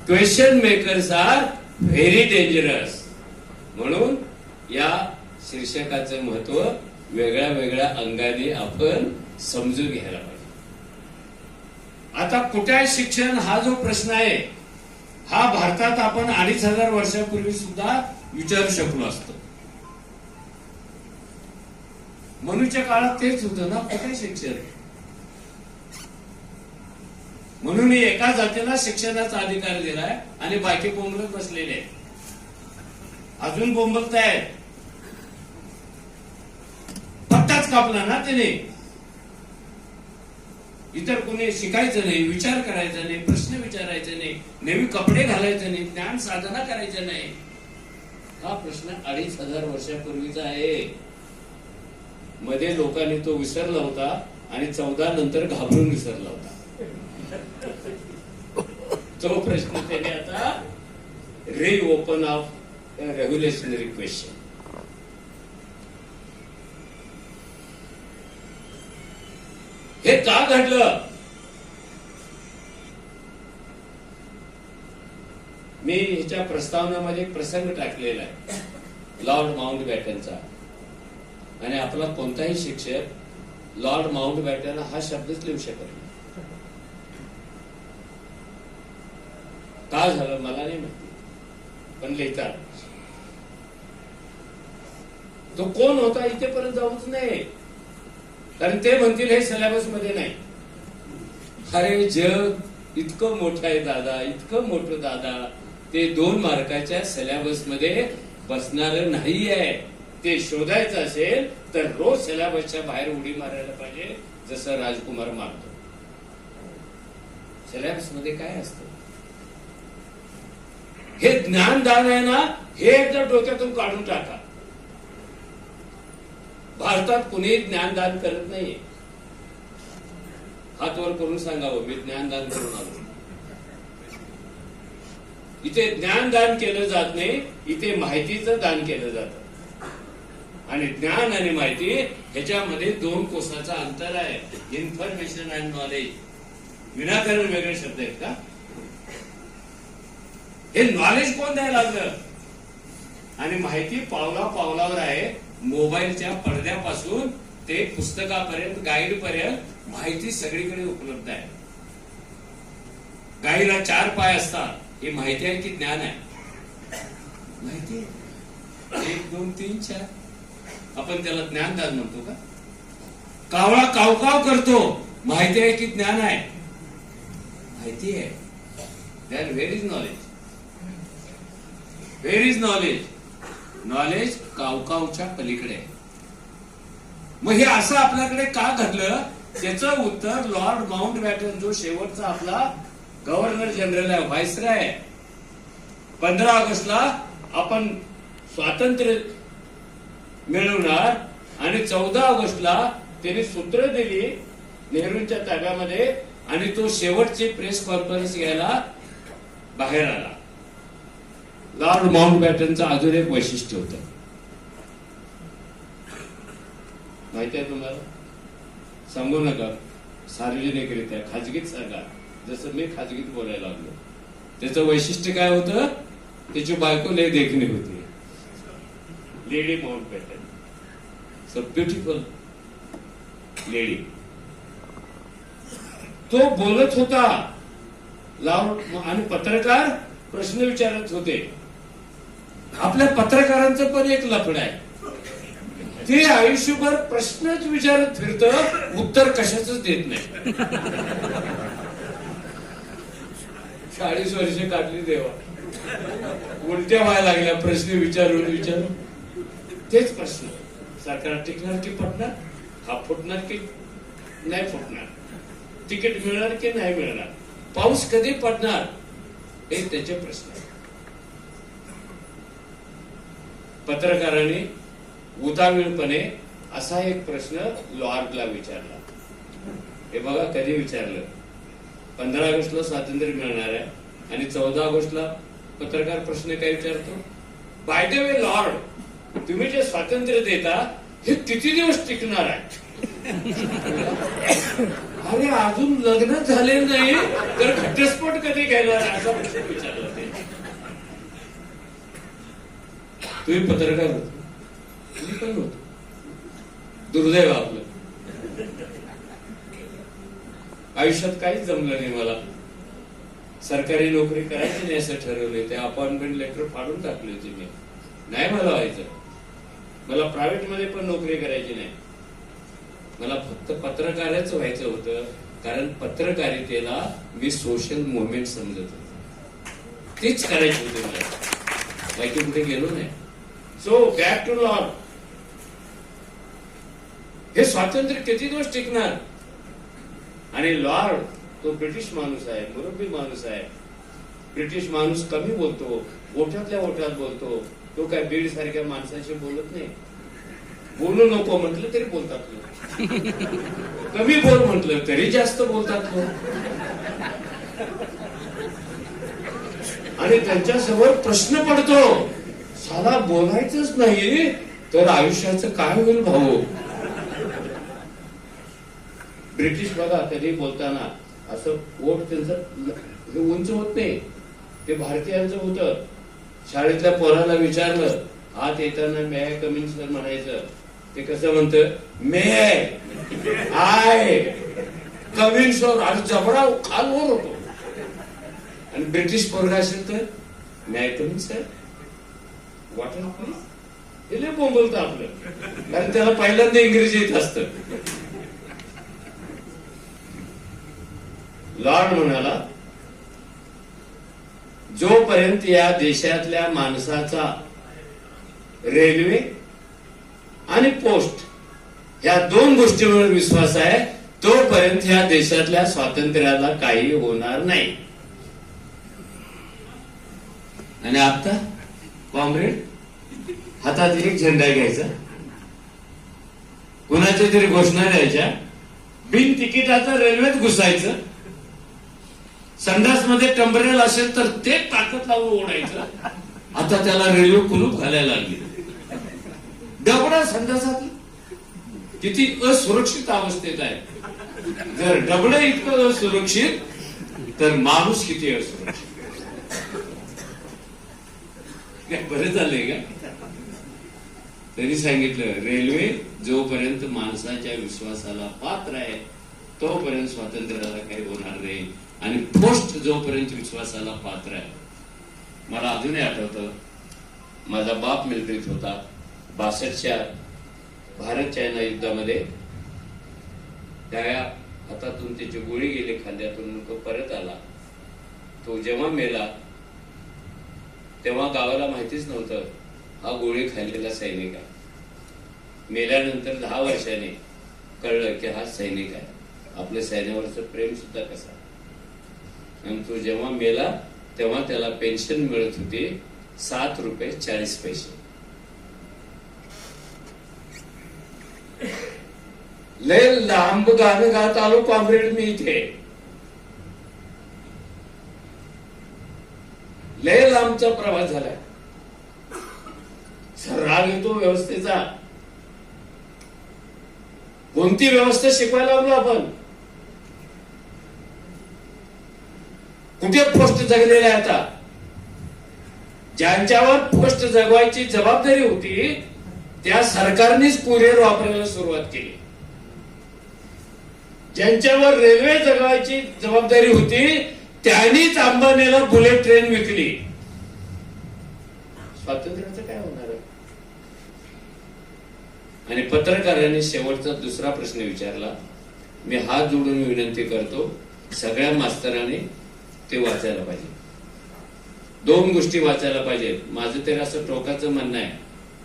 Question makers are very dangerous. म्हणून या शीर्षकाचं महत्व वेगळ्या वेगळ्या अंगाने आपण समजून घ्यायला पाहिजे. आता कुठे शिक्षण हा जो प्रश्न आहे हा भारतात आपण 2500 वर्षापूर्वी सुद्धा विचारू शकलो असतो. मनुष्य काळात तेच होतं ना, कुठे शिक्षण. म्हणून एका जातीला शिक्षणाचा अधिकार दिलाय आणि बाकी बोंबलत बसलेले आहेत. अजून बोंबलतायत. पट्टाच कापला ना त्याने. इतर कोणी शिकायचं नाही, विचार करायचा नाही, प्रश्न विचारायचे नाही, नवी कपडे घालायचे नाही, ज्ञान साधना करायचं नाही. हा प्रश्न 2500 वर्षापूर्वीचा आहे. मध्ये लोकांनी तो विसरला होता आणि 14 नंतर घाबरून विसरला होता. तो प्रश्न त्याने आता रिओपन ऑफ रेव्होल्युशनरी क्वेश्चन. हे का घडलं? मी ह्याच्या प्रस्तावनेमध्ये एक प्रसंग टाकलेला आहे लॉर्ड माउंटबॅटनचा. आणि आपला कोणताही शिक्षक लॉर्ड माउंटबॅटन हा शब्दच लिहू शकत नाही. का झालं मला नाही माहिती, पण लिहितात. तो कोण होता इथेपर्यंत जाऊच नाही, कारण ते म्हणतील हे सिलेबस मध्ये नाही. अरे जग इतकं मोठं आहे दादा, इतकं मोठं दादा, ते 2 मार्काच्या सिलेबस मध्ये बसणार नाही आहे. ते शोधायचं असेल तर रोज सिलेबसच्या बाहेर उडी मारायला पाहिजे, जसं राजकुमार मारतो. सिलेबस मध्ये काय असतं हे ज्ञानदान आहे ना, हे एकदा डोक्यातून काढून टाका. भारतात कुणी ज्ञानदान करत नाहीये. हात वर करून सांगावं मी ज्ञानदान करून आलो. इथे ज्ञानदान केलं जात नाही, इथे माहितीचं दान केलं जातं. आणि ज्ञान आणि माहिती ह्याच्यामध्ये 2 कोसाचा अंतर आहे. Information and knowledge. विनाकारण वेगळे शब्द आहेत का? हे नॉलेज कोण द्यायला लागलं? आणि माहिती पावला पावलावर आहे. मोबाईलच्या पडद्यापासून ते पुस्तकापर्यंत, गाईड पर्यंत माहिती सगळीकडे उपलब्ध आहे. गाईला 4 पाय असतात. ही माहिती आहे की ज्ञान आहे? माहिती 1 2 3 4. आपण त्याला ज्ञानदान म्हणतो का? कावळा कावकाव करतो. माहिती आहे की ज्ञान आहे? माहिती आहे. Then where is knowledge? Where is knowledge? Knowledge कावकावच्या पलीकडे. मग हे असं आपल्याकडे का घडलं? त्याचं उत्तर लॉर्ड माउंटबॅटन, जो शेवटचा आपला गव्हर्नर जनरल आहे, व्हायसरॉय आहे. 15 ऑगस्टला आपण स्वातंत्र्य मिळवणार आणि 14 ऑगस्टला त्यांनी सूत्र दिली नेहरूंच्या ताब्यामध्ये आणि तो शेवटची प्रेस कॉन्फरन्स घ्यायला बाहेर आला. लॉर्ड माउंटबॅटनचं अजून एक वैशिष्ट्य होतं, माहिती आहे तुम्हाला? सांगू नका, सार्वजनिकरित्या खाजगीत सांगा, जसं मी खाजगीत बोलायला लागलो. त्याचं वैशिष्ट्य काय होतं? त्याची बायको लय देखणी होती, lady Mountbatten. So beautiful lady. तो बोलत होता लॉर्ड आणि पत्रकार प्रश्न विचारत होते. आपल्या पत्रकारांचं पण एक लफड आहे. ते आयुष्यभर प्रश्नच विचारत फिरतं, उत्तर कशाच देत नाही. 40 वर्ष काढली देवा, उलट्या व्हायला लागल्या प्रश्न विचारून विचारून. तेच प्रश्न. सरकार टिकणार की पडणार? हा फुटणार की नाही फुटणार? तिकीट मिळणार की नाही मिळणार? पाऊस कधी पडणार? हे त्याचे प्रश्न. पत्रकारांनी उतावीळपणे असा एक प्रश्न लॉर्डला विचारला. हे बघा कधी विचारलं. 15 ऑगस्टला स्वातंत्र्य मिळणार आहे आणि 14 ऑगस्टला पत्रकार प्रश्न काय विचारतो? बाय द वे लॉर्ड, तुम्ही जे स्वातंत्र्य देता हे किती दिवस टिकणार आहे? अरे अजून लग्नच झाले नाही तर घटस्फोट कधी घ्यायला असा प्रश्न विचारला ते. तुम्ही पत्रकार होतो, मी पण होतो. दुर्दैव आपलं, आयुष्यात काहीच जमलं नाही मला. सरकारी नोकरी करायची नाही असं ठरवले, ते अपॉइंटमेंट लेटर फाडून टाकले होते मी. नाही मला व्हायचं, मला प्रायव्हेट मध्ये पण नोकरी करायची नाही. मला फक्त पत्रकारच व्हायचं होतं, कारण पत्रकारितेला मी सोशल मुवमेंट समजत होतो, तेच करायची होते मला. बाकी कुठे गेलो नाही. So back to law. हे स्वातंत्र्य किती दिवस टिकणार? आणि लॉर्ड तो ब्रिटिश माणूस आहे, मुरब्बी माणूस आहे. ब्रिटिश माणूस कमी बोलतो, ओठातल्या ओठात बोलतो. तो काय बीड सारख्या माणसाशी बोलत नाही. बोलू नको म्हटलं तरी बोलतात लोक, कमी बोल म्हटलं तरी जास्त बोलतात लोक. आणि त्यांच्यासमोर प्रश्न पडतो, साला बोलायचंच नाही तर आयुष्याचं काय होईल भाऊ? ब्रिटिश बघा कधी बोलताना असं ओठ त्यांचं उंच होत नाही, ते भारतीयांचं होतं. शाळेतल्या पोराला विचारलं आत येताना मे आय कम इन सर म्हणायचं, ते कसं म्हणतं, मे आय कम इन सर. आणि जबडा खाल वर होतो. आणि ब्रिटिश पोरगा असेल तर may I come in sir, water please. हे लय बोंबलतं आपलं, कारण त्याला पहिल्यांदा इंग्रजी येत असतं. लॉर्ड म्हणाला, जोपर्यंत या देशातल्या माणसाचा रेल्वे आणि पोस्ट या दोन गोष्टींवर विश्वास आहे, तोपर्यंत या देशातल्या स्वातंत्र्याला काही होणार नाही. आणि आता कॉम्रेड हातात एक झेंडा घ्यायचा, कुणाच्या तरी घोषणा द्यायच्या, बिन तिकिटाचं रेल्वेत घुसायचं, संडास मध्ये टंबरेल असेल तर ते ताकद लावून ओढायचं. आता त्याला रेल्वे कुलूप घालायला लागली. डबडा संडासात किती असुरक्षित अवस्थेत आहे. जर डबडं इतकं असुरक्षित तर माणूस किती असुरक्षित. बरं झालंय का? त्यांनी सांगितलं, रेल्वे जोपर्यंत माणसाच्या विश्वासाला पात्र आहे तोपर्यंत स्वातंत्र्याला काही होणार नाही. आणि पोस्ट जोपर्यंत विश्वासाला पात्र आहे. मला अजूनही आठवतं, माझा बाप मिलिटरीत होता. 62च्या भारत चायना युद्धामध्ये त्या हातातून त्याची गोळी गेली खांद्यातून, तो परत आला. तो जेव्हा मेला तेव्हा गावाला माहितीच नव्हतं हा गोळी खाल्लेला सैनिक आहे. मेल्यानंतर 10 वर्षांनी कळलं की हा सैनिक आहे. आपल्या सैन्यावरचं प्रेम सुद्धा कसं. आणि तो जेव्हा मेला तेव्हा त्याला पेन्शन मिळत होती 7 रुपये 40 पैसे. लय लांब गाणं गात आलो कॉम्रेड मी इथे. लय लांबचा प्रवास झालाय. राग येतो व्यवस्थेचा. कोणती व्यवस्था शिकवायला लागलो आपण? कुठे पोस्ट जगलेल्या आहे आता? ज्यांच्यावर पोस्ट जगवायची जबाबदारी होती त्या सरकारनेच कुरिअर वापरायला सुरुवात केली. ज्यांच्यावर रेल्वे जगवायची जबाबदारी होती त्यांनीच अंबानीला बुलेट ट्रेन विकली. स्वातंत्र्याचं काय होणार आहे? आणि पत्रकारांनी शेवटचा दुसरा प्रश्न विचारला. मी हात जोडून विनंती करतो, सगळ्या मास्तरांनी ते वाचायला पाहिजे. 2 गोष्टी वाचायला पाहिजेत. माझं तर असं टोकाचं म्हणणं आहे,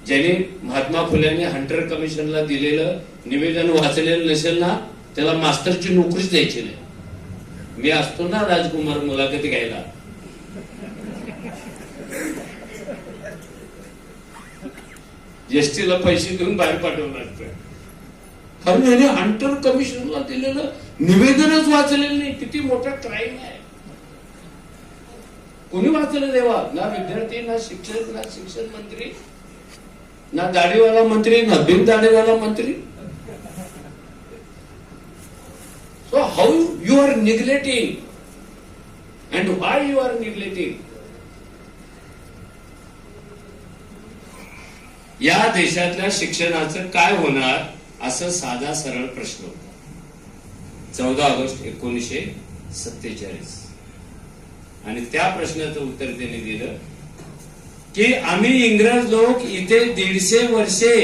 ज्यांनी महात्मा फुल्यांनी हंटर कमिशनला दिलेलं निवेदन वाचलेलं नसेल ना, त्याला मास्तरची नोकरीच द्यायची नाही. मी असतो ना राजकुमार मुलाखती घ्यायला, एसटीला पैसे देऊन बाहेर पाठवलं असतं. कारण याने हंटर कमिशनला दिलेलं निवेदनच वाचलेलं नाही. किती मोठा क्राईम आहे. कोणी वाचलं देवा? ना विद्यार्थी, ना शिक्षक, ना शिक्षण मंत्री, ना दाढीवाला मंत्री, ना बिन दाढीवाला मंत्री. So how are neglecting and why you are neglecting. या देशातल्या शिक्षणाचं काय होणार असं साधा सरळ प्रश्न होता 14 ऑगस्ट 1947. आणि त्या प्रश्नाचं उत्तर त्यांनी दिलं की आम्ही इंग्रज लोक इथे 150 वर्षे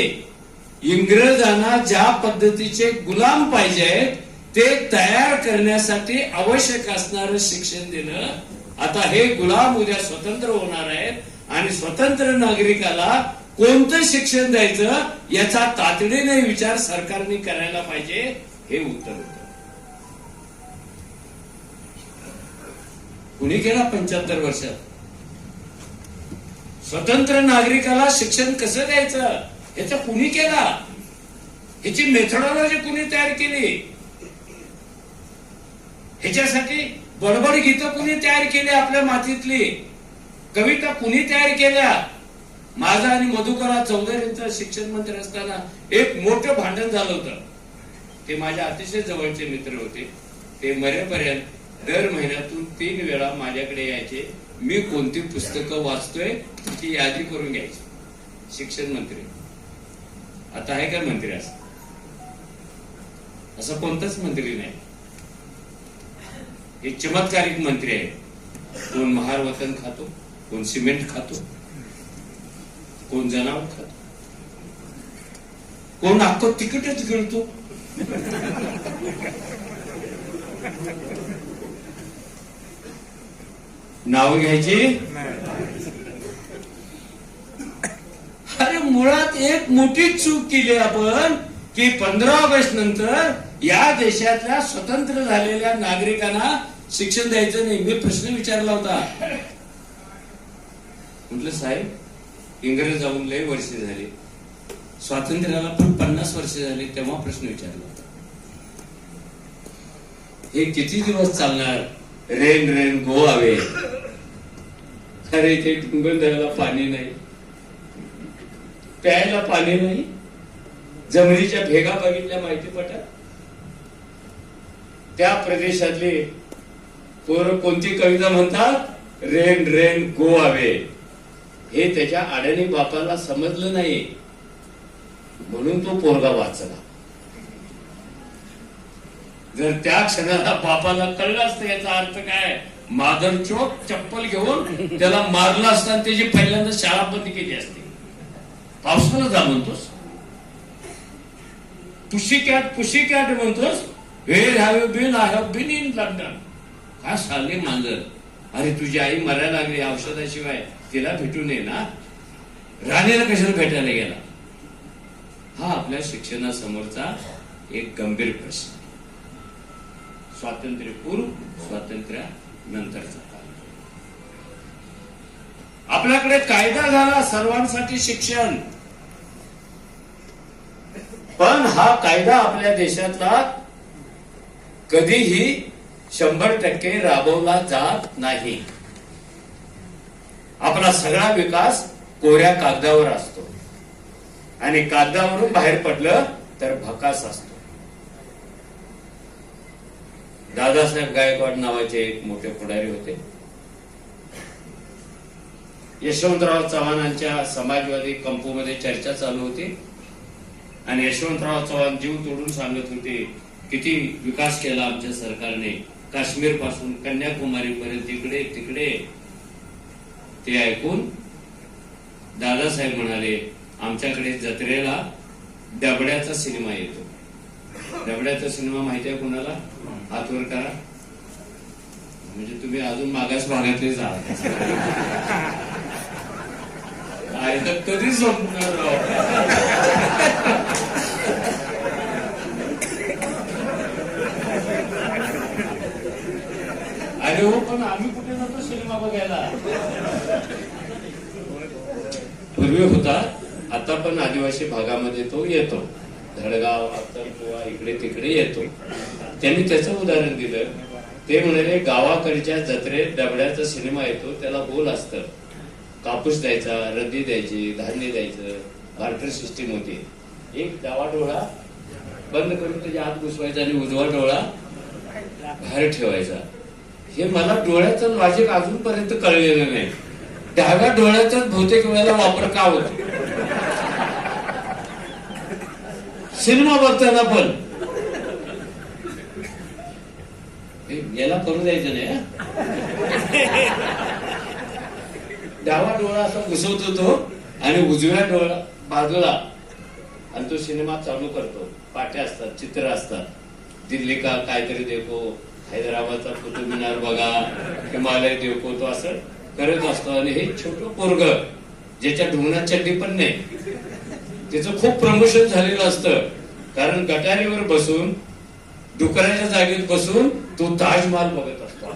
इंग्रजांना ज्या पद्धतीचे गुलाम पाहिजे ते तयार करण्यासाठी आवश्यक असणारं शिक्षण दिलं. आता हे गुलाम उद्या स्वतंत्र होणार आहेत आणि स्वतंत्र नागरिकाला कोणतं शिक्षण द्यायचं याचा तातडीने विचार सरकारने करायला पाहिजे, हे उत्तर होतं. कुणी केला 75 वर्षात? स्वतंत्र नागरिकाला शिक्षण कसं द्यायचं याचा कुणी केला? ह्याची मेथडॉलॉजी कुणी तयार केली? ह्याच्यासाठी बडबड गीतं कुणी तयार केली? आपल्या मातीतली कविता कुणी तयार केल्या? माझा आणि मधुकरराव चौधरींचा शिक्षण मंत्री असताना एक मोठं भांडण झालं होतं. ते माझ्या अतिशय जवळचे मित्र होते. ते मरेपर्यंत दर महिन्यातून 3 वेळा माझ्याकडे यायचे. मी कोणती पुस्तकं वाचतोय ती यादी करून घ्यायची. शिक्षण मंत्री आता आहे का मंत्री? असं कोणताच मंत्री नाही. हे चमत्कारिक मंत्री आहे. कोण महार वतन खातो, कोण सिमेंट खातो, कोण जनावर खातो, कोण अख्खं तिकीटच गिळतो. नाव घ्यायची. अरे मुळात एक मोठी चूक केली आपण की 15 ऑगस्ट नंतर या देशातल्या स्वतंत्र झालेल्या नागरिकांना शिक्षण द्यायचं नाही. मी प्रश्न विचारला होता. म्हटलं साहेब इंग्रज जाऊन लय वर्ष झाली, स्वातंत्र्याला पण 50 वर्ष झाली, तेव्हा प्रश्न विचारला होता. हे किती दिवस चालणार? Rain rain go away. अरे इथे डुंगर द्यायला पाणी नाही, प्यायला पाणी नाही. जमिनीच्या भेगा बघितल्या माहिती पटा? त्या प्रदेशातले पोरं कोणती कविता म्हणतात? Rain rain go away. हे त्याच्या अडाणी बापाला समजलं नाही म्हणून तो पोरगा वाचला. जर त्या क्षणाला बापाला कळलं असतं याचा अर्थ काय, मादर चोक चप्पल घेऊन त्याला मारलं असतं आणि त्याची पहिल्यांदा शाळा बंद केली असती. पावसाला जा म्हणतोस, पुशी कॅट म्हणतोस. Where have you been? I have been in London. काय साले मांजर. अरे तुझी आई मरायला लागली, औषधाशिवाय तिला भेटून ये ना. राणीला कशाला भेटायला गेला? हा आपल्या शिक्षणासमोरचा एक गंभीर प्रश्न. स्वातंत्र्यपूर्व, स्वातंत्र्यानंतरचा काळ. आपल्याकडे कायदा झाला सर्वांसाठी शिक्षण, पण हा कायदा आपल्या देशातला कधीही 100% राबवला जात नाही. आपला सगळा विकास कोऱ्या कागदावर असतो आणि कागदावरून बाहेर पडलं तर भकास असतो. दादासाहेब गायकवाड नावाचे एक मोठे पुढारी होते. यशवंतराव चव्हाणांच्या समाजवादी कंपूमध्ये चर्चा चालू होती आणि यशवंतराव चव्हाण जीव तोडून सांगत होते किती विकास केला आमच्या सरकारने, काश्मीर पासून कन्याकुमारी पर्यंत इकडे तिकडे. ते ऐकून दादासाहेब म्हणाले, आमच्याकडे जत्रेला डबड्याचा सिनेमा येतो. डबड्याचा सिनेमा माहिती आहे कुणाला? हात वर करा. म्हणजे तुम्ही अजून मागास भागातले जा. काय तर कधी संपणार राव. अरे हो, पण आम्ही कुठे जातो सिनेमा बघायला? पूर्वी होता, आता पण आदिवासी भागामध्ये तो येतो. धडगाव, अक्कलकुवा इकडे तिकडे येतो. त्यांनी त्याचं उदाहरण दिलं. ते म्हणाले गावाकडच्या जत्रेत डबड्याचा सिनेमा येतो, त्याला बोल असतं. कापूस द्यायचा, रद्दी द्यायची, धान्य द्यायचं, बार्टर सिस्टीम होती. एक डावा डोळा बंद करून त्याच्या आत घुसवायचा आणि उजवा डोळा बाहेर ठेवायचा. हे मला डोळ्याचं लॉजिक अजूनपर्यंत कळलेलं नाही. डाव्या डोळ्याचाच बहुतेक वेळेला वापर का होतो सिनेमा बघताना पण. याला करू द्यायचं नाही. डावा डोळा असा घुसवतो तो आणि उजव्या डोळा बाजूला आणि तो सिनेमा चालू करतो. पाट्या असतात, चित्र असतात, दिल्ली का काहीतरी देखो, हैदराबादचा कुतुब मिनार बघा, हिमालय देखो, तो असं करत असतो. आणि हे छोटं पोरग ज्याच्या ढुंगणात चड्डी पण नाही, त्याचं खूप प्रमोशन झालेलं असतं. कारण गटारीवर बसून, डुकराच्या जागेत बसून तो ताजमहाल बघत असतो.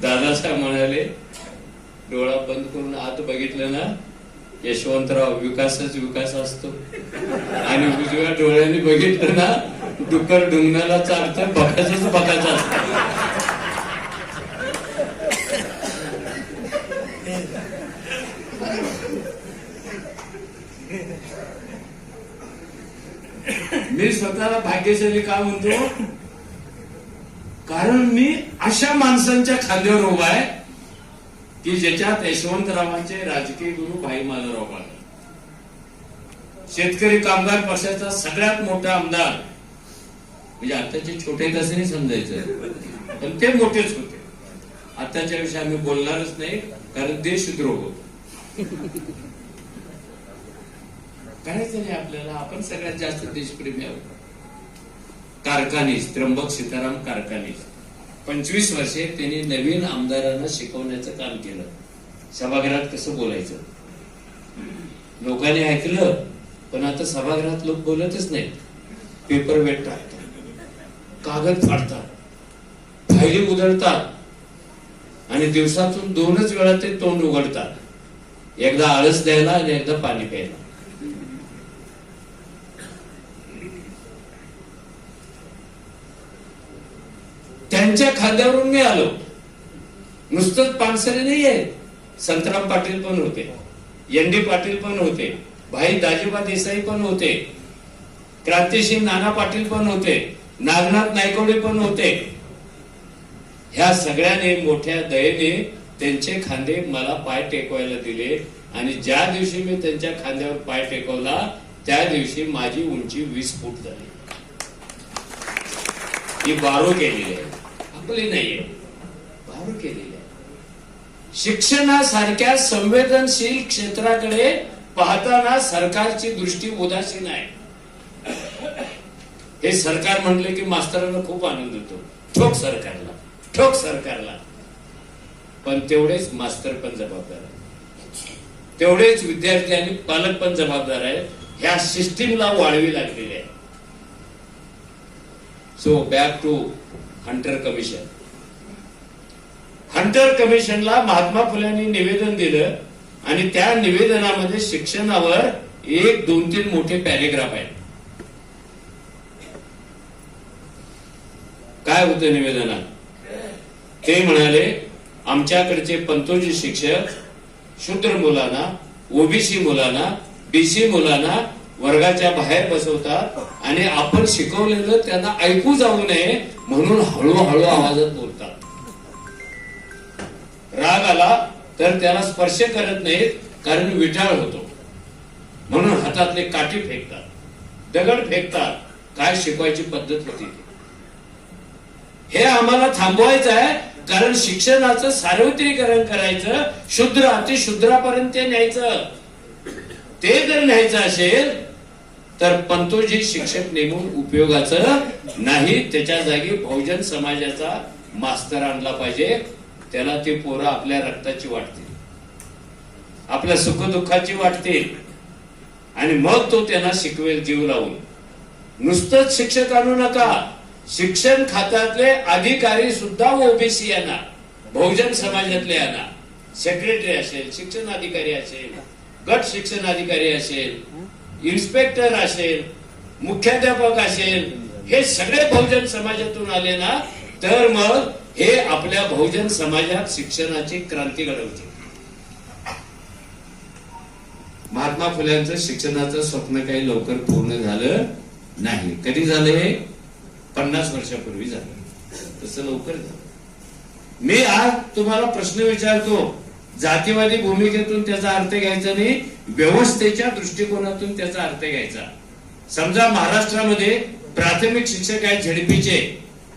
दादासाहेब म्हणाले, डोळा बंद करून आत बघितलं ना यशवंतराव, विकासच विकास असतो. आणि उजव्या डोळ्याने बघितलं ना डुकर ढुंगणाला चालतं, बघायचंच बघायचं असतं. मी स्वतःला भाग्यशाली का म्हणतो? कारण मी अशा माणसांच्या खांद्यावर उभा आहे की ज्याच्यात यशवंतरावांचे राजकीय गुरु भाई माधवराव पाटील, शेतकरी कामगार पक्षाचा सगळ्यात मोठा आमदार, म्हणजे आताचे छोटे कसं नाही समजायचं, पण ते मोठेच होते. आताच्या विषयी आम्ही बोलणारच नाही, कारण देशद्रोह होतो. करायचं नाही आपल्याला. आपण सगळ्यात जास्त देशप्रेमी आहोत. कारखानीस, त्र्यंबक सीताराम कारखानीस 25 वर्षे त्यांनी नवीन आमदारांना शिकवण्याचं काम केलं. सभागृहात कसं बोलायचं लोकांनी ऐकलं, पण आता सभागृहात लोक बोलतच नाहीत. पेपर वेट टाकतात, कागद फाडतात, फायली उधळतात आणि दिवसातून 2च वेळा ते तोंड उघडतात. एकदा आळस द्यायला आणि एकदा पाणी प्यायला. त्यांच्या खांद्यावरून मी आलो. नुसतंच पानसरे नाही आहे, संतराम पाटील पण होते, एन.डी. पाटील पण होते, भाई दाजीबा देसाई पण होते, क्रांतिसिंग नाना पाटील पण होते, नागनाथ नायकवडे पण होते. ह्या सगळ्याने मोठ्या दयेने त्यांचे खांदे मला पाय टेकवायला दिले. आणि ज्या दिवशी मी त्यांच्या खांद्यावर पाय टेकवला त्या दिवशी माझी उंची 20 फूट झाली. ही बारो केलेली आहे, आपली नाहीये, बारो केलेली आहे. शिक्षणासारख्या संवेदनशील क्षेत्राकडे पाहताना सरकारची दृष्टी उदासीन आहे. हे सरकार म्हणले की मास्तरांना खूप आनंद होतो. ठोक सरकारला, ठोक सरकारला. पण तेवढेच मास्तर पण जबाबदार आहे, तेवढेच विद्यार्थी आणि पालक पण जबाबदार आहेत. ह्या सिस्टीमला वाळवी लागलेली आहे. So back to Hunter commission. Hunter कमिशनला महात्मा फुलेंनी निवेदन दिलं आणि त्या निवेदनामध्ये शिक्षणावर 1, 2, 3 मोठे पॅरेग्राफ आहेत. काय होतं निवेदनात? ते म्हणाले, आमच्याकडचे पंतोजी शिक्षक शूद्र मुलांना, ओबीसी मुलांना, बीसी मुलांना वर्गाच्या बाहेर बसवतात आणि आपण शिकवलेलं त्यांना ऐकू जाऊ नये म्हणून हळूहळू आवाजात बोलतात. राग आला तर त्याला स्पर्श करत नाहीत, कारण विटाळ होतो म्हणून हातातले काठी फेकतात, दगड फेकतात. काय शिकवायची पद्धत होती हे आम्हाला थांबवायचं आहे. कारण शिक्षणाचं सार्वत्रिकरण करायचं, शूद्र अतिशूद्रापर्यंत न्यायचं. ते जर न्यायचं असेल तर पंतोजी शिक्षक नेमून उपयोगाचं नाही. त्याच्या जागी बहुजन समाजाचा मास्तर आणला पाहिजे. त्याला ते पोरं आपल्या रक्ताची वाटतील, आपल्या सुखदुःखाची वाटतील आणि मग तो त्यांना शिकवेल जीव लावून. नुसतंच शिक्षक आणू नका. शिक्षण खात्यातले अधिकारी सुद्धा ओबीसी यांना, बहुजन समाजातले यांना, सेक्रेटरी असेल, शिक्षण अधिकारी असेल, गट शिक्षण अधिकारी असेल, इन्स्पेक्टर असेल, मुख्याध्यापक असेल, हे सगळे बहुजन समाजातून आले ना तर मग हे आपल्या बहुजन समाजात शिक्षणाची क्रांती घडवते. महात्मा फुल्यांचं शिक्षणाचं स्वप्न काही लवकर पूर्ण झालं नाही. कधी झाले? 50 वर्षापूर्वी झालं. तसं लवकर झालं. मी आज तुम्हाला प्रश्न विचारतो, जातीवादी भूमिकेतून त्याचा अर्थ घ्यायचा नाही, व्यवस्थेच्या दृष्टिकोनातून त्याचा अर्थ घ्यायचा. समजा महाराष्ट्रामध्ये प्राथमिक शिक्षक आहेत झेडपीचे,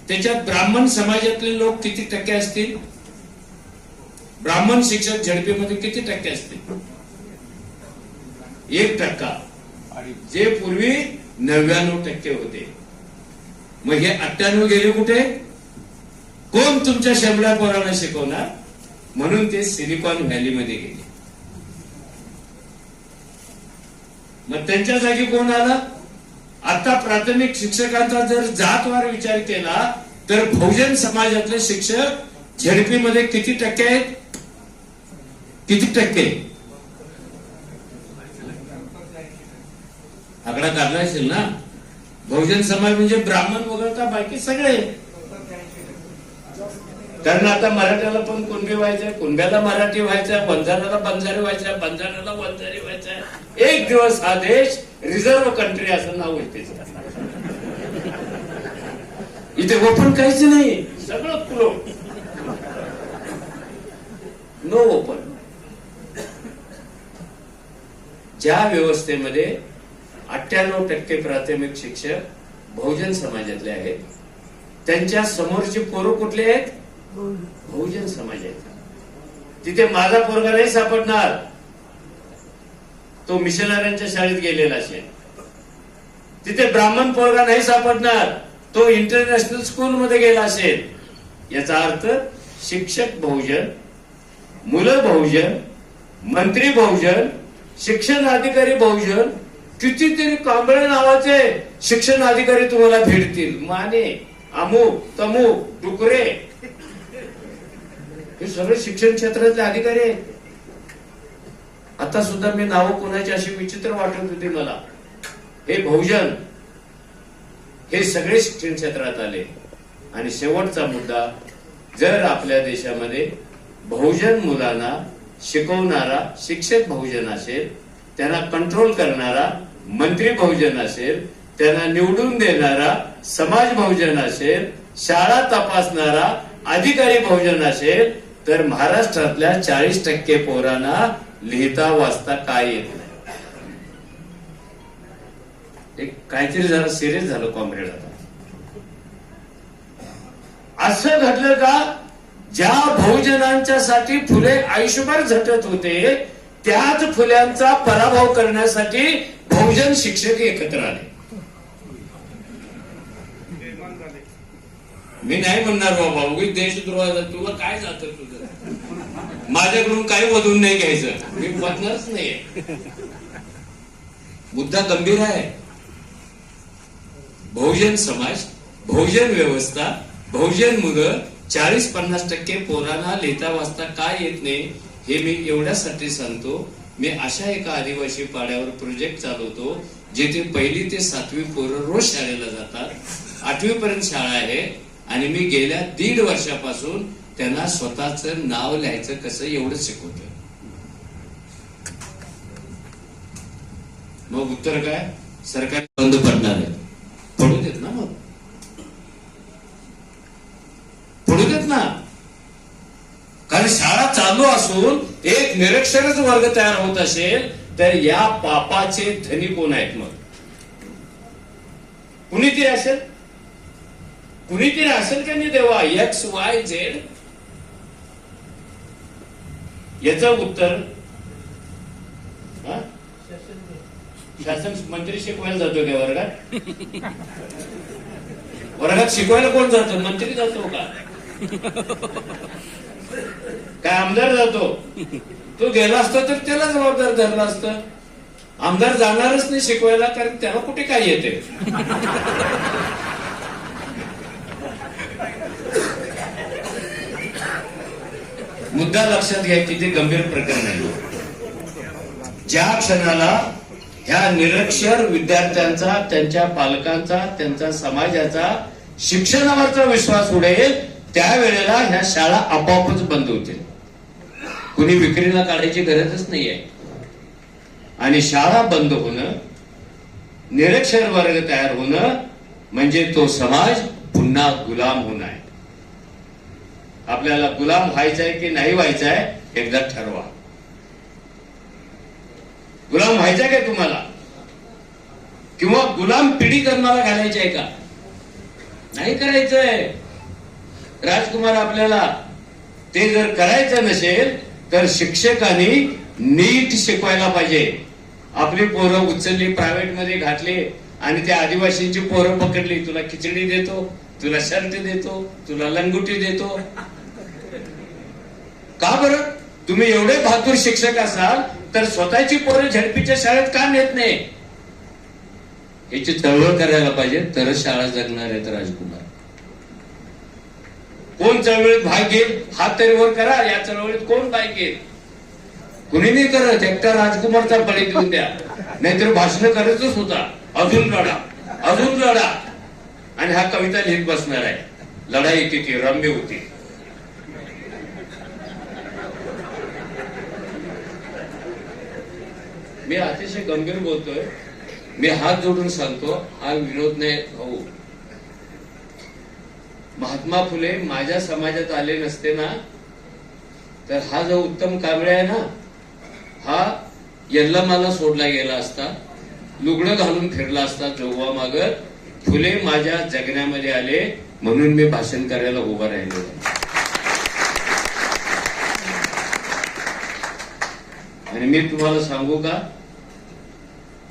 त्याच्यात ब्राह्मण समाजातले लोक किती टक्के असतील? ब्राह्मण शिक्षक झेडपीमध्ये किती टक्के असतील? 1%. जे पूर्वी 99% होते. मग हे 98 गेले कुठे? कोण तुमच्या शेंबड्या पोरांना शिकवणार? म्हणून ते सिलिकॉन व्हॅलीमध्ये गेले. मग त्यांच्या जागी कोण आला? आता प्राथमिक शिक्षकांचा जर जातवार विचार केला तर बहुजन समाजातले शिक्षक झेडपीमध्ये किती टक्के आहेत? किती टक्के? आकडा काढला असेल ना. बहुजन समाज म्हणजे ब्राह्मण वगळता बाकी सगळे. कारण आता मराठ्याला पण कुणबी व्हायचंय, कुणब्याला मराठी व्हायचंय, बंजाराला बंजारी व्हायचंय, बंजाराला बंजारी व्हायचंय. एक दिवस हा देश रिझर्व्ह कंट्री असं नाव होते. इथे ओपन काहीच नाही, सगळं क्लोज. Know open. ज्या व्यवस्थेमध्ये 98% प्राथमिक शिक्षक बहुजन समाजातले आहेत, त्यांच्या समोरचे पोरं कुठले आहेत? बहुजन समाजाचे. तिथे माझा पोरगा नाही सापडणार, तो मिशनऱ्यांच्या शाळेत गेलेला असेल. तिथे ब्राह्मण पोरगा नाही सापडणार, तो इंटरनॅशनल स्कूल मध्ये गेला असेल. याचा अर्थ शिक्षक बहुजन, मुलं बहुजन, मंत्री बहुजन, शिक्षण अधिकारी बहुजन, कितीतरी कांबळे नावाचे शिक्षण अधिकारी तुम्हाला भेटतील. माने, अमुक, तमुक, डुकरे, हे सगळे शिक्षण क्षेत्रातले अधिकारी आहेत. आता सुद्धा मी नावं कोणाची अशी विचित्र वाटत होती मला. हे बहुजन, हे सगळे शिक्षण क्षेत्रात आले. आणि शेवटचा मुद्दा, जर आपल्या देशामध्ये बहुजन मुलांना शिकवणारा शिक्षक बहुजन असेल, त्यांना कंट्रोल करणारा मंत्री बहुजन असेल, त्यांना निवडून देणारा समाज बहुजन असेल, शाळा तपासणारा अधिकारी बहुजन असेल, तर महाराष्ट्रातल्या 40% पोरांना लिहिता वाचता काय येत नाही? एक काहीतरी जरा सिरियस झालं कॉम्रेड. आता असं घडलं का? ज्या बहुजनांच्या साठी फुले आयुष्यभर झटत होते, त्याच फुल्यांचा पराभव करण्यासाठी बहुजन शिक्षक एकत्र आले. मी नाही म्हणणार बाबा उगीच देशद्रोहाचा तुला काय जातं तुझं, माझ्याकडून काही वधून नाही घ्यायचं, मी बदलणारच नाहीये. मुद्दा गंभीर आहे. बहुजन समाज, बहुजन व्यवस्था, बहुजन मुलं 40-50% पोरांना लिहिता वाचता काय येत नाही हे मी एवढ्यासाठी सांगतो. मी अशा एका आदिवासी पाड्यावर प्रोजेक्ट चालवतो जिथे 1ली ते 7वी पोरं रोज शाळेला जातात. 8वी पर्यंत शाळा आहे आणि मी गेल्या 1.5 वर्षापासून त्यांना स्वतःचं नाव लिहायचं कसं एवढं शिकवतो. मग उत्तर काय? सरकार बंद पडणार आहे. पडू देत ना, मग पडू देत ना. कारण शाळा चालू असून एक निरक्षरच वर्ग तयार होत असेल तर या पापाचे धनी कोण आहेत? मग कुणीतरी असेल, कुणीतरी असेल का नाही देवा? XYZ. याचं उत्तर शासन मंत्री शिकवायला जातो का वर्गात? वर्गात शिकवायला कोण जातो? मंत्री जातो का? काय आमदार जातो? तो गेला असतो तर त्याला जबाबदार धरला असतं. आमदार जाणारच नाही शिकवायला, कारण त्याला कुठे काय येते. मुद्दा लक्षात घ्या, किती गंभीर प्रकरण आहे. ज्या क्षणाला ह्या निरक्षर विद्यार्थ्यांचा, त्यांच्या पालकांचा, त्यांच्या समाजाचा शिक्षणावरचा विश्वास उडेल, त्यावेळेला ह्या शाळा आपोआपच बंद होतील. कुणी विक्रीला काढायची गरजच नाहीये. आणि शाळा बंद होणं निरक्षर वर्ग तयार होणं म्हणजे तो समाज पुन्हा गुलाम होणं आहे. आपल्याला गुलाम व्हायचंय की नाही व्हायचंय एकदा ठरवा. गुलाम व्हायचंय काय तुम्हाला, किंवा गुलाम पिढी जन्माला घालायची आहे का? नाही करायचंय. राजकुमार आपल्याला ते जर करायचं नसेल तर शिक्षकांनी नीट शिकवायला पाहिजे. आपली पोरं उचलली, प्रायव्हेट मध्ये घातली आणि त्या आदिवासींची पोरं पकडली, तुला खिचडी देतो, तुला शर्ट देतो, तुला लंगोटी देतो. का बरं? तुम्ही एवढे बहादूर शिक्षक असाल तर स्वतःची पोरं झडपीच्या शाळेत का नेत नाही? याची चळवळ करायला पाहिजे, तरच शाळा जगणार आहेत राजकुमार. कोण चळवळीत भाग घेईल? हात तरी वर करा. या चळवळीत कोण भाग घेईल? कुणी नाही करत. एकटा राजकुमारचा बळी देऊन द्या, नाहीतर भाषण करायचंच होता. अजून लढा, अजून लढा. आणि हा कविता लिहित बसणार आहे. लढाई किती रम्य होती. मी अतिशय गंभीर बोलतोय. मी हात जोडून सांगतो, हा विनोद नाही भाऊ. महात्मा फुले माझ्या समाजात आले नसते ना, तर हा जो उत्तम कांबळे आहे ना, हा यल्लमाला सोडला गेला असता, लुगडं घालून फिरला असता जोगवा मागत. फुले माझ्या जगण्यामध्ये आले म्हणून मी भाषण करायला उभा राहिलो. आणि मी तुम्हाला सांगू का,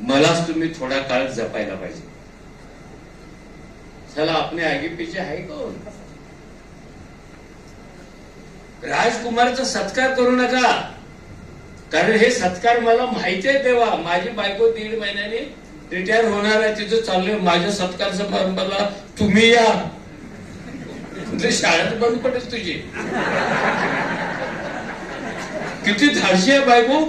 मलाच तुम्ही थोडा काळ जपायला पाहिजे. चला, आपले आगे पीछे आहे कोण? राजकुमारचा सत्कार करू नका, कारण हे सत्कार मला माहिती आहे. तेव्हा माझी बायको 1.5 महिन्याने रिटायर होणार आहे, तिथं चाललंय. माझ्या सत्कार समारंभाला तुम्ही या, शाळेत बंद पडेल तुझी. किती धाडशी आहे बायको.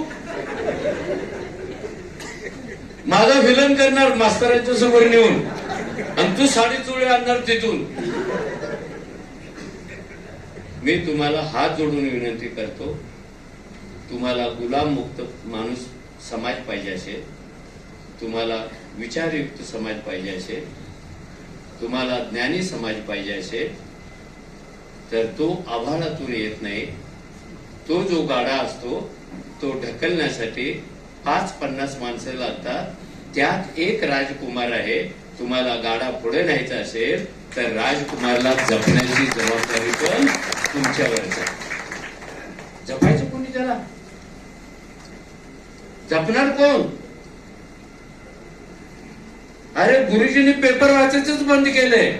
माझा विलन करणार मास्तरांच्या समोर नेऊन, आणि तू साडी चोळी आणणार तिथून. मी तुम्हाला हात जोडून विनंती करतो, तुम्हाला गुलाम मुक्त माणूस समाज पाहिजे असेल, तुम्हाला विचारयुक्त समाज पाहिजे असेल, तुम्हाला ज्ञानी समाज पाहिजे असेल, तर तो आभाळातून येत नाही. तो जो गाडा असतो तो ढकलण्यासाठी 5-50 माणसं लागतात. त्यात एक राजकुमार आहे. तुम्हाला गाडा पुढे न्यायचा असेल तर राजकुमारला जपण्याची जबाबदारी पण तुमच्यावरच आहे. जपायचं कोणी त्याला? जपणार कोण? अरे गुरुजींनी पेपर वाचायचंच बंद केलंय,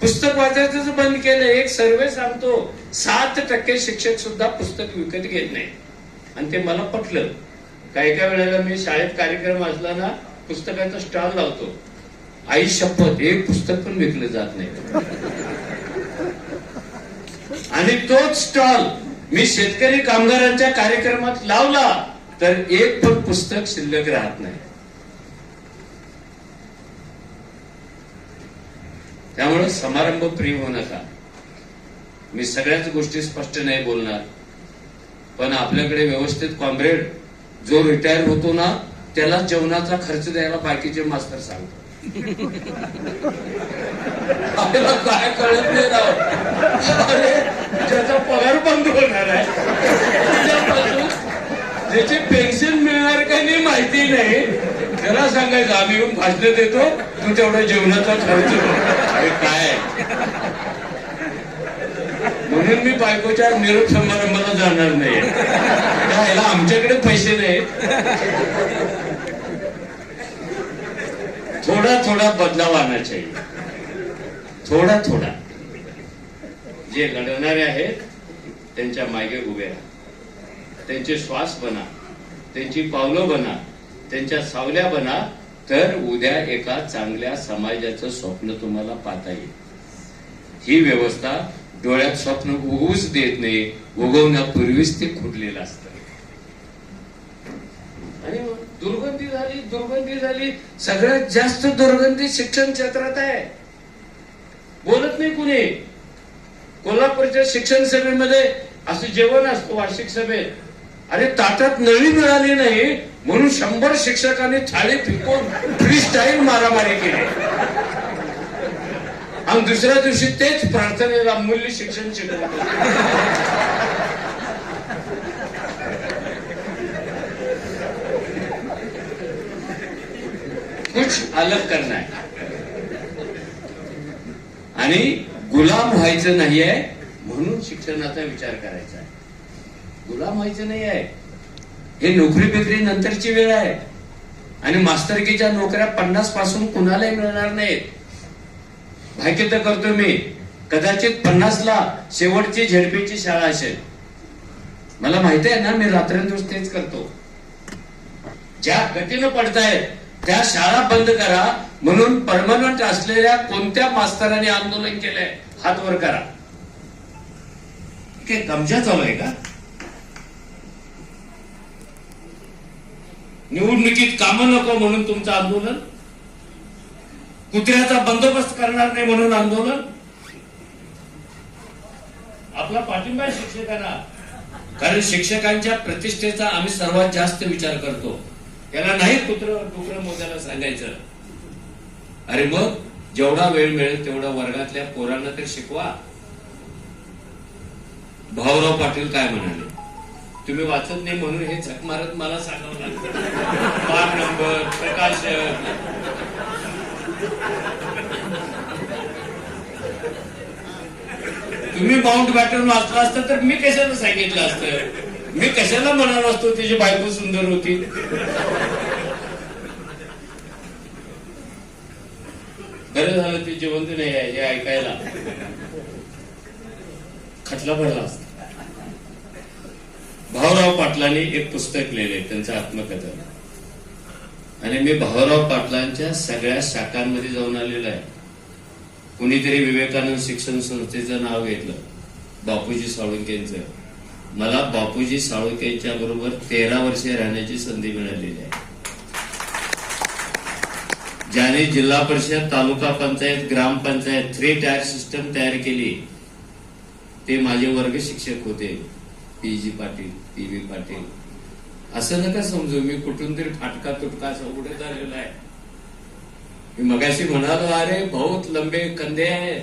पुस्तक वाचायचंच बंद केलंय. एक सर्वे सांगतो 7% शिक्षक सुद्धा पुस्तक विकत घेत नाही. आणि ते मला पटलं. काही काही वेळेला मी शाळेत कार्यक्रम असला ना, पुस्तकाचा स्टॉल लावतो. आई शपथ, एक पुस्तक पण विकलं जात नाही. आणि तोच स्टॉल मी शेतकरी कामगारांच्या कार्यक्रमात लावला तर एक पण पुस्तक शिल्लक राहत नाही. त्यामुळे समारंभ प्रिय होऊ नका. मी सगळ्याच गोष्टी स्पष्ट नाही बोलणार, पण आपल्याकडे व्यवस्थित कॉम्रेड जो रिटायर होतो ना, त्याला जेवणाचा खर्च द्यायला बाकीचे मास्तर सांगतो. आपल्याला काय कळत नाही राव. अरे ज्याचा पगार बंद होणार आहे, ज्याची पेन्शन मिळणार का नाही माहिती नाही, त्याला सांगायचं आम्ही येऊन भाषण देतो, तू तेवढा जेवणाचा खर्च अरे काय. म्हणून मी बायकोच्या निरोप समारंभाला जाणार नाही. याला आमच्याकडे पैसे नाहीत. थोडा थोडा बदलाव आना चाहिए. थोडा थोडा. जे लढणारे आहेत त्यांच्या मागे उभे राहा, त्यांचे श्वास बना, त्यांची पावलं बना, त्यांच्या सावल्या बना, तर उद्या एका चांगल्या समाजाचं स्वप्न तुम्हाला पाहता येईल. ही व्यवस्था डोळ्यात स्वप्न उगवूच देत नाही, उगवण्यापूर्वीच ते खुडलेलं असतं. आणि दुर्गंधी झाली. सगळ्यात जास्त दुर्गंधी शिक्षण क्षेत्रात आहे. बोलत नाही कुणी. कोल्हापूरच्या शिक्षण सभेमध्ये असं जेवण असतं वार्षिक सभेत. अरे ताटात नळी मिळाली नाही म्हणून 100 शिक्षकांनी थाळी फिकून फ्री स्टाईल मारामारी केली आणि दुसऱ्या दिवशी तेच प्रार्थनेला मूल्य शिक्षण शिकवत. कुछ अलग करना है आणि गुलाम व्हायचं नाहीये म्हणून शिक्षणाचा विचार करायचा आहे. गुलाम व्हायचं नाही आहे. हे नोकरी बिकरी नंतरची वेळ आहे आणि मास्तरकीच्या नोकऱ्या 50 पासून कुणालाही मिळणार नाहीत. भाकी तर करतो मी, कदाचित 50ला शेवटची झेडपीची शाळा असेल. मला माहिती आहे ना, मी रात्रंदिवस तेच करतो. ज्या गतीनं पडतायत त्या शाळा बंद करा म्हणून परमनंट असलेल्या कोणत्या मास्तरांनी आंदोलन केलंय हात वर करा. काय गमजा चालू आहे का? निवडणुकीत कामं नको म्हणून तुमचं आंदोलन, कुत्र्याचा बंदोबस्त करणार नाही म्हणून आंदोलन. आपला पाठिंबा आहे शिक्षकांना, कारण शिक्षकांच्या प्रतिष्ठेचा आम्ही सर्वात जास्त विचार करतो. त्याला नाही कुत्र मोजायला सांगायचं. अरे मग जेवढा वेळ मिळेल तेवढा वर्गातल्या पोरांना तर शिकवा. भाऊराव पाटील काय म्हणाले, तुम्ही वाचत नाही म्हणून हे झक मारत मला सांगावं लागतं. 5 नंबर प्रकाशक. तुम्ही माउंट बॅटन वाचला असतं तर मी कशाला सांगितलं असतं? मी कशाला म्हणालो असतो तिची बायको सुंदर होती? बरं झालं ती जिवंत नाही आहे हे ऐकायला. खटला भरला असता. भाऊराव पाटलांनी एक पुस्तक लिहिले, त्यांचं आत्मकथन. आणि मी भाऊराव पाटलांच्या सगळ्या शाखांमध्ये जाऊन आलेलो आहे. कुणीतरी विवेकानंद शिक्षण संस्थेचं नाव घेतलं, बापूजी साळुंखेंचं. मला बापूजी साळुंखेंच्या बरोबर 13 वर्षे राहण्याची संधी मिळालेली आहे. ज्याने जिल्हा परिषद, तालुका पंचायत, ग्रामपंचायत 3 टायर सिस्टम तयार केली ते माझे वर्ग शिक्षक होते. पी.जी. पाटील, पी.व्ही. पाटील. असं नका समजू मी कुठून तरी फाटका तुटका असं उडे झालेला आहे. मी मगाशी म्हणालो, अरे बहुत लंबे कंदे आहे.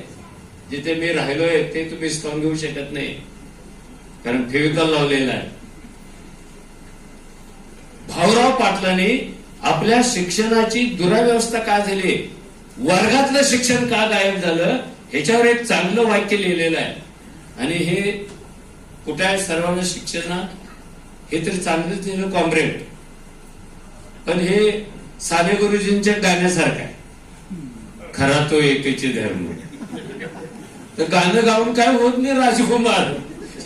जिथे मी राहिलोय ते तुम्ही स्टॉन घेऊ शकत नाही, कारण फेविकॉल लावलेला आहे. भाऊराव पाटलांनी आपल्या शिक्षणाची दुराव्यवस्था का झाली, वर्गातलं शिक्षण का गायब झालं, ह्याच्यावर एक चांगलं वाक्य लिहिलेलं आहे. आणि हे कुठे आहे सर्वांना शिक्षण, हे तर चांगलंच लिहिलं कॉम्रेड, पण हे साने गुरुजींच्या गाण्यासारखं आहे. खरा तो एकेचे धर्म. तर गाणं गाऊन काय होत नाही राजकुमार.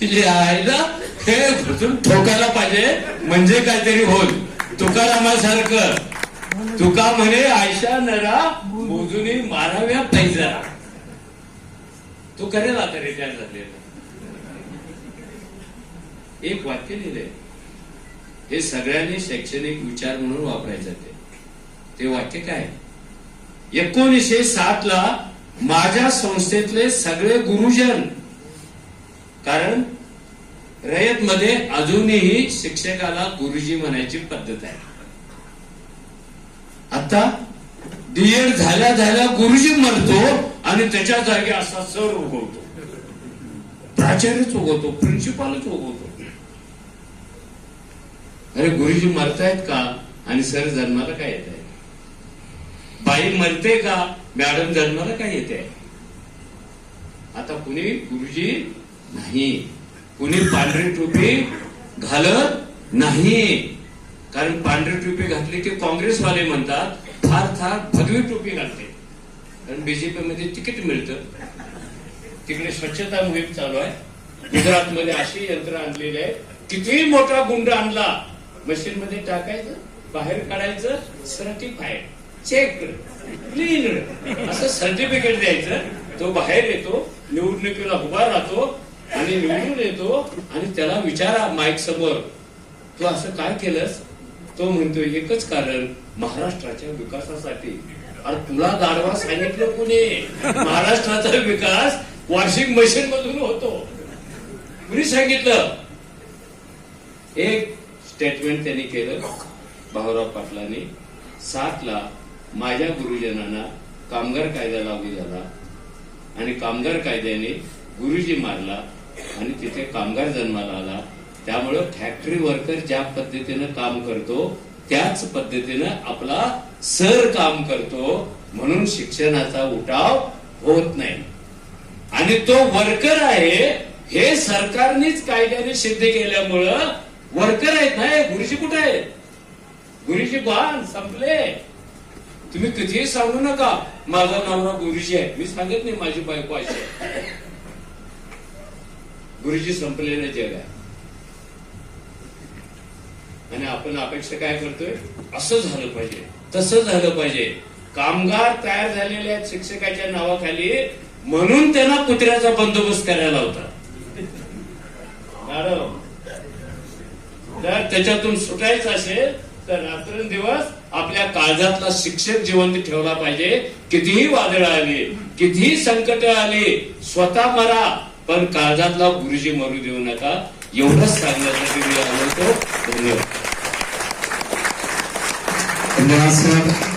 लिहायला हे घुसून ठोकायला पाहिजे म्हणजे काहीतरी होत. तुकारामासारखं, तुका म्हणे आयशा नरा मोजूनी माराव्या पैजा. तो करेल आता रिटायर झालेला. एक वाक्य लिहिलंय, हे सगळ्यांनी शैक्षणिक विचार म्हणून वापरायचं. ते वाक्य काय, 1907 ला माझ्या संस्थेतले सगळे गुरुजन, कारण रयत मध्ये अजूनही शिक्षकाला गुरुजी म्हणायची पद्धत आहे. आता डीएड झाल्या झाल्या गुरुजी म्हणतो आणि त्याच्या जागी असा सर उगवतो, प्राचार्यच उगवतो, प्रिन्सिपालच उगवतो. अरे गुरुजी मरतायत का आणि सर जन्माला काय येत आहे? बाई मरते का, मॅडम जन्माला काय येते? आता कुणी गुरुजी नाही, कुणी पांढरी टोपी घालत नाही, कारण पांढरी टोपी घातली की काँग्रेसवाले म्हणतात फार भगवी टोपी घालते, कारण बीजेपी मध्ये तिकीट मिळतं. तिकडे स्वच्छता मोहीम चालू आहे. गुजरात मध्ये अशी यंत्र आणलेली आहे, कितीही मोठा गुंड आणला मशीन मध्ये टाकायचं, बाहेर काढायचं, सर्टिफाईड, चेक, क्लीन असं सर्टिफिकेट द्यायचं. तो बाहेर येतो, निवडणुकीला उभा राहतो आणि निवडून येतो आणि त्याला विचारा माईक समोर, तू असं काय केलंस? तो म्हणतो एकच कारण, महाराष्ट्राच्या विकासासाठी. अरे तुला गाढवा सांगितलं कुणी? महाराष्ट्राचा विकास वॉशिंग मशीन मधून होतो, कुणी सांगितलं? एक स्टेटमेंट त्यांनी केलं भाऊराव पाटलांनी, 7ला माझ्या गुरुजनांना कामगार कायदा लागू झाला आणि कामगार कायद्याने गुरुजी मारला आणि तिथे कामगार जन्माला आला. त्यामुळं फॅक्टरी वर्कर ज्या पद्धतीनं काम करतो त्याच पद्धतीनं आपला सर काम करतो, म्हणून शिक्षणाचा उठाव होत नाही. आणि तो वर्कर आहे हे सरकारनेच कायद्याने सिद्ध केल्यामुळं वर्कर आहेत ना. गुरुजी कुठे आहेत? गुरुजी बाण संपले. तुम्ही कितीही सांगू नका माझा नवरा गुरुजी आहे, मी सांगत नाही माझी बायको अशी आहे. गुरुजी संपलेलं जग आहे. आणि आपण अपेक्षा काय करतोय? असं झालं पाहिजे, तसं झालं पाहिजे. कामगार तयार झालेले आहेत शिक्षकाच्या नावाखाली, म्हणून त्यांना कुत्र्याचा बंदोबस्त करायला होता. मॅडम, जर त्याच्यातून सुटायचं असेल तर रात्रंदिवस आपल्या काळजातला शिक्षक जिवंत ठेवला पाहिजे. कितीही वादळ आली, कितीही संकट आली, स्वतः मरा पण काळजातला गुरुजी मरू देऊ नका. एवढंच सांगण्यासाठी मी आलो होतो. धन्यवाद. धन्यवाद सर.